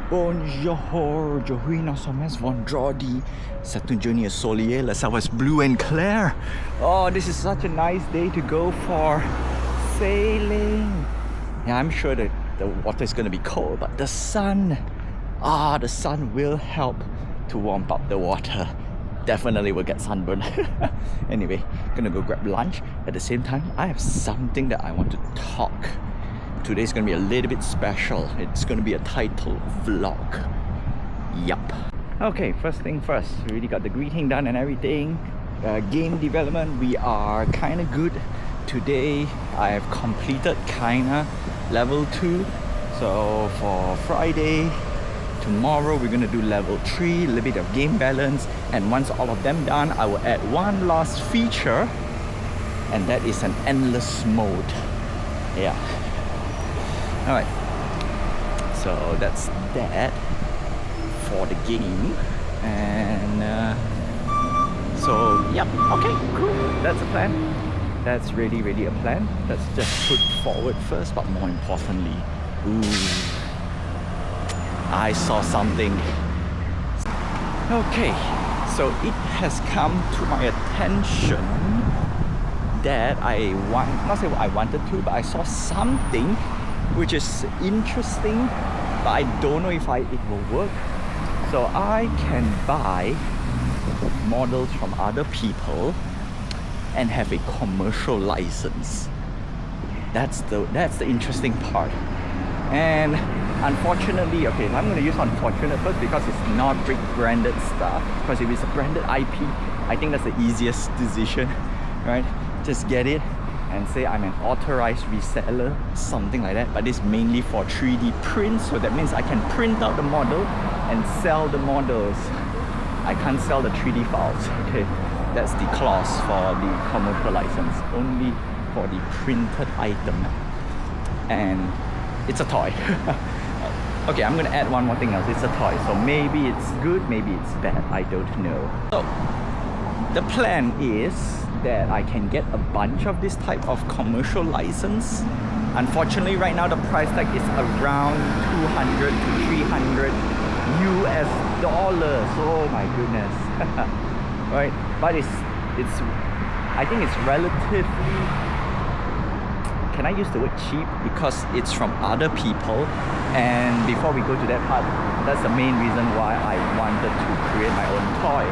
Bonjour, Johuina Somes Vendredi. C'est une journée ensoleillée, le ciel is blue and clear. Oh, this is such a nice day to go for sailing. Yeah, I'm sure that the water is going to be cold, but the sun will help to warm up the water. Definitely will get sunburned. Anyway, gonna go grab lunch. At the same time, I have something that I want to talk. Today's gonna be a little bit special. It's gonna be a title vlog. Yup. Okay, first thing first. We already got the greeting done and everything. Game development, we are kinda good. Today, I have completed kinda level 2. So for Friday, tomorrow we're gonna do level 3, a little bit of game balance, and once all of them done, I will add one last feature, and that is an endless mode. Yeah. Alright. So that's that for the game. And so yeah, okay, cool. That's a plan. That's really a plan. Let's just put forward first, but more importantly, I saw something. Okay, so it has come to my attention that not say I wanted to, but I saw something which is interesting, but I don't know if it will work. So I can buy models from other people and have a commercial license. That's the interesting part. And unfortunately, okay, I'm going to use unfortunate first because it's not big branded stuff. Because if it's a branded IP, I think that's the easiest decision, right? Just get it and say I'm an authorized reseller, something like that. But it's mainly for 3D prints, so that means I can print out the model and sell the models. I can't sell the 3D files, okay? That's the clause for the commercial license, only for the printed item. And it's a toy. Okay, I'm gonna add one more thing else. It's a toy, so maybe it's good, maybe it's bad, I don't know. So the plan is that I can get a bunch of this type of commercial license. Unfortunately, right now the price tag is around 200 to 300 US dollars. Oh my goodness. Right, but it's I think it's relatively, can I use the word cheap? Because it's from other people. And before we go to that part, that's the main reason why I wanted to create my own toy.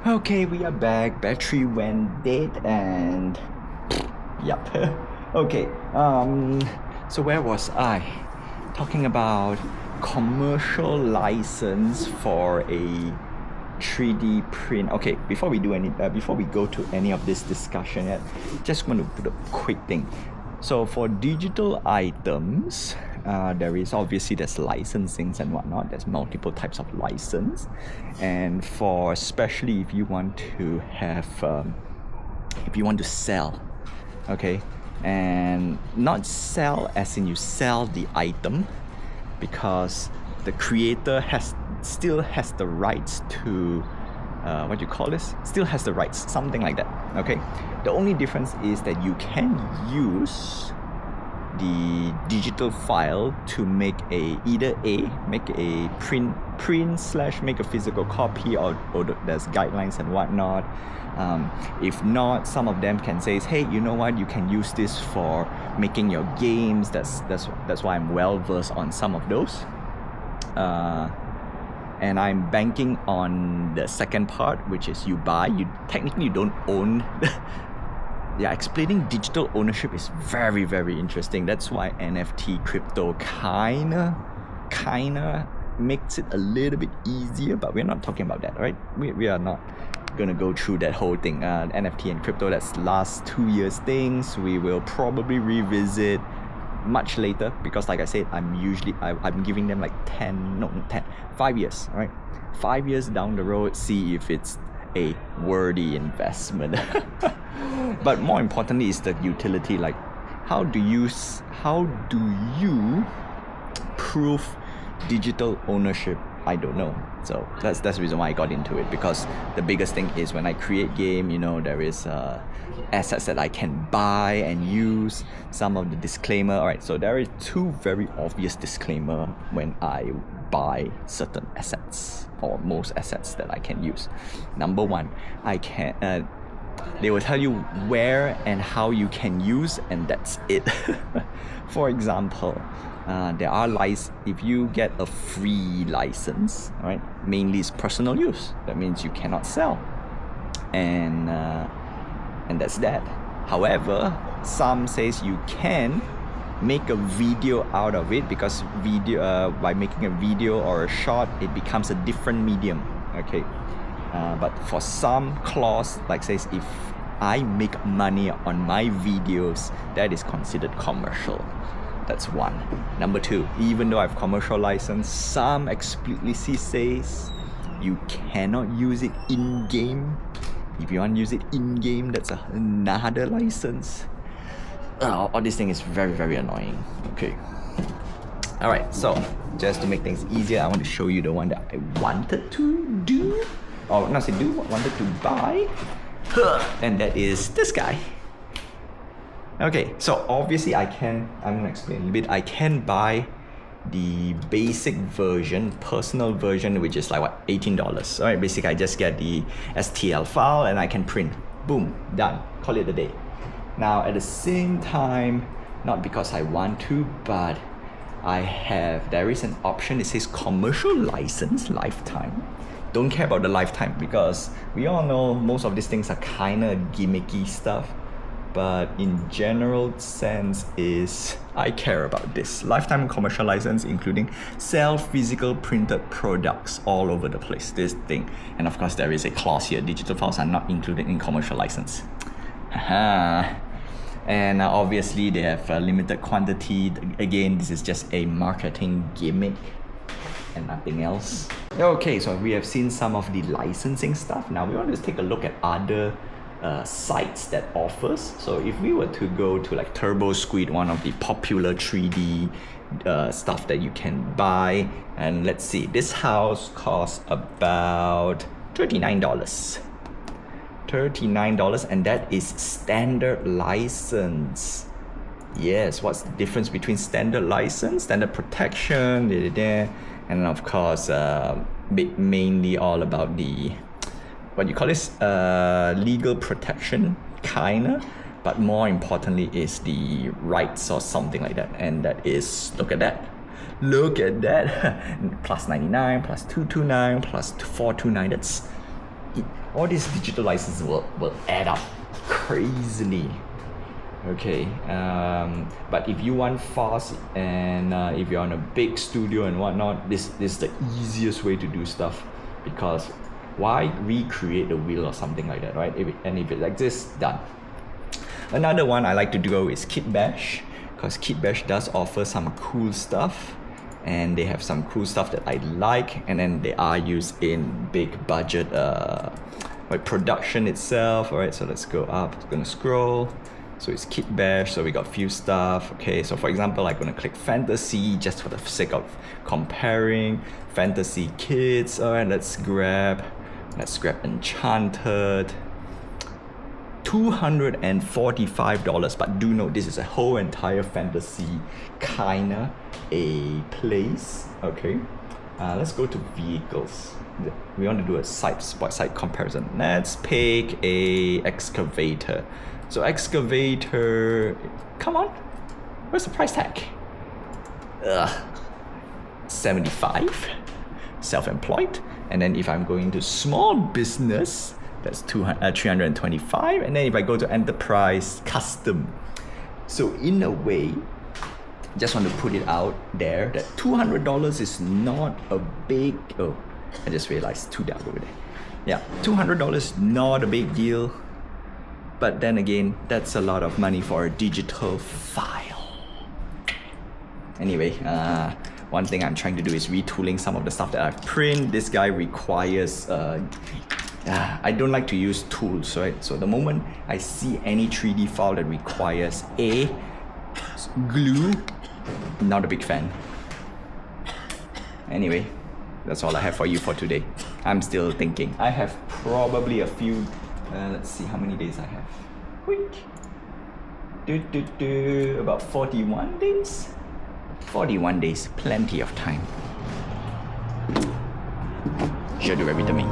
Okay, we are back. Battery went dead and yup. Okay, so where was I? Talking about commercial license for a 3D print. Okay, before we go to any of this discussion yet, just want to put a quick thing. So for digital items, there's licensings and whatnot. There's multiple types of license, and for especially if you want to have, if you want to sell, okay, and not sell as in you sell the item, because the creator still has the rights to still has the rights, something like that. Okay, the only difference is that you can use the digital file to make a print / make a physical copy, or there's guidelines and whatnot. If not, some of them can say, hey, you know what, you can use this for making your games. That's why I'm well versed on some of those. And I'm banking on the second part, which is you technically don't own. Yeah, explaining digital ownership is very interesting. That's why NFT crypto kinda makes it a little bit easier, but we're not talking about that, right? We are not gonna go through that whole thing. NFT and crypto, that's last 2 years things. We will probably revisit much later, because like I said, I'm giving them like 5 years, right? 5 years down the road, see if it's a worthy investment. But more importantly is the utility. Like, how do you prove digital ownership? I don't know. So that's the reason why I got into it, because the biggest thing is when I create game, you know, there is assets that I can buy and use. Some of the disclaimer, alright, so there are two very obvious disclaimer when I buy certain assets, or most assets that I can use. Number one, they will tell you where and how you can use, and that's it. For example, there are if you get a free license, right? Mainly it's personal use. That means you cannot sell, and that's that. However, some says you can make a video out of it, because by making a video or a short, it becomes a different medium. Okay, but for some clause, like says, if I make money on my videos, that is considered commercial. That's one. Number two, even though I have commercial license, some explicitly says you cannot use it in-game. If you want to use it in-game, that's another license. All this thing is very, very annoying. Okay. Alright, so just to make things easier, I want to show you the one that I wanted to do. Or not say do, wanted to buy. And that is this guy. Okay, so obviously I'm gonna explain a little bit. I can buy the basic version, personal version, which is like what, $18. Alright, basically I just get the STL file and I can print. Boom, done. Call it a day. Now at the same time, not because I want to, but there is an option that says commercial license lifetime. Don't care about the lifetime, because we all know most of these things are kinda gimmicky stuff. But in general sense is, I care about this. Lifetime commercial license, including sell physical printed products all over the place, this thing. And of course there is a clause here, digital files are not included in commercial license. And obviously they have a limited quantity. Again, this is just a marketing gimmick and nothing else. Okay, so we have seen some of the licensing stuff. Now we want to take a look at other sites that offers. So if we were to go to like Turbo Squid, one of the popular 3D stuff that you can buy, and let's see, this house costs about $39. $39, and that is standard license. Yes, what's the difference between standard license, standard protection, and of course mainly all about the, what you call this, legal protection, kinda, but more importantly is the rights or something like that. And that is, look at that, plus 99, plus 229, plus 429. That's it. All these digital licenses will add up crazily. Okay, but if you want fast, and if you're on a big studio and whatnot, this is the easiest way to do stuff, because why recreate the wheel or something like that, right? If it like this, done. Another one I like to do is Kitbash, because Kitbash does offer some cool stuff, and they have some cool stuff that I like, and then they are used in big budget like production itself. Alright, so let's go up, it's gonna scroll. So it's Kitbash, so we got few stuff. Okay, so for example, I'm gonna click fantasy just for the sake of comparing. Fantasy kids. Alright, let's grab Enchanted. $245, but do note this is a whole entire fantasy kinda a place. Okay, let's go to vehicles. We want to do a side comparison. Let's pick a excavator. So excavator, come on, where's the price tag? 75. Self-employed. And then if I'm going to small business, that's 325. And then if I go to enterprise, custom. So in a way, just want to put it out there that $200 is not a big, oh, I just realized two down over there. Yeah, $200 not a big deal. But then again, that's a lot of money for a digital file. Anyway, one thing I'm trying to do is retooling some of the stuff that I've printed. This guy requires, I don't like to use tools, right? So the moment I see any 3D file that requires a glue, not a big fan. Anyway, That's all I have for you for today. I'm still thinking. I have probably a few, let's see how many days I have. Quick. About 41 days? 41 days, plenty of time. Je devrais vitamin.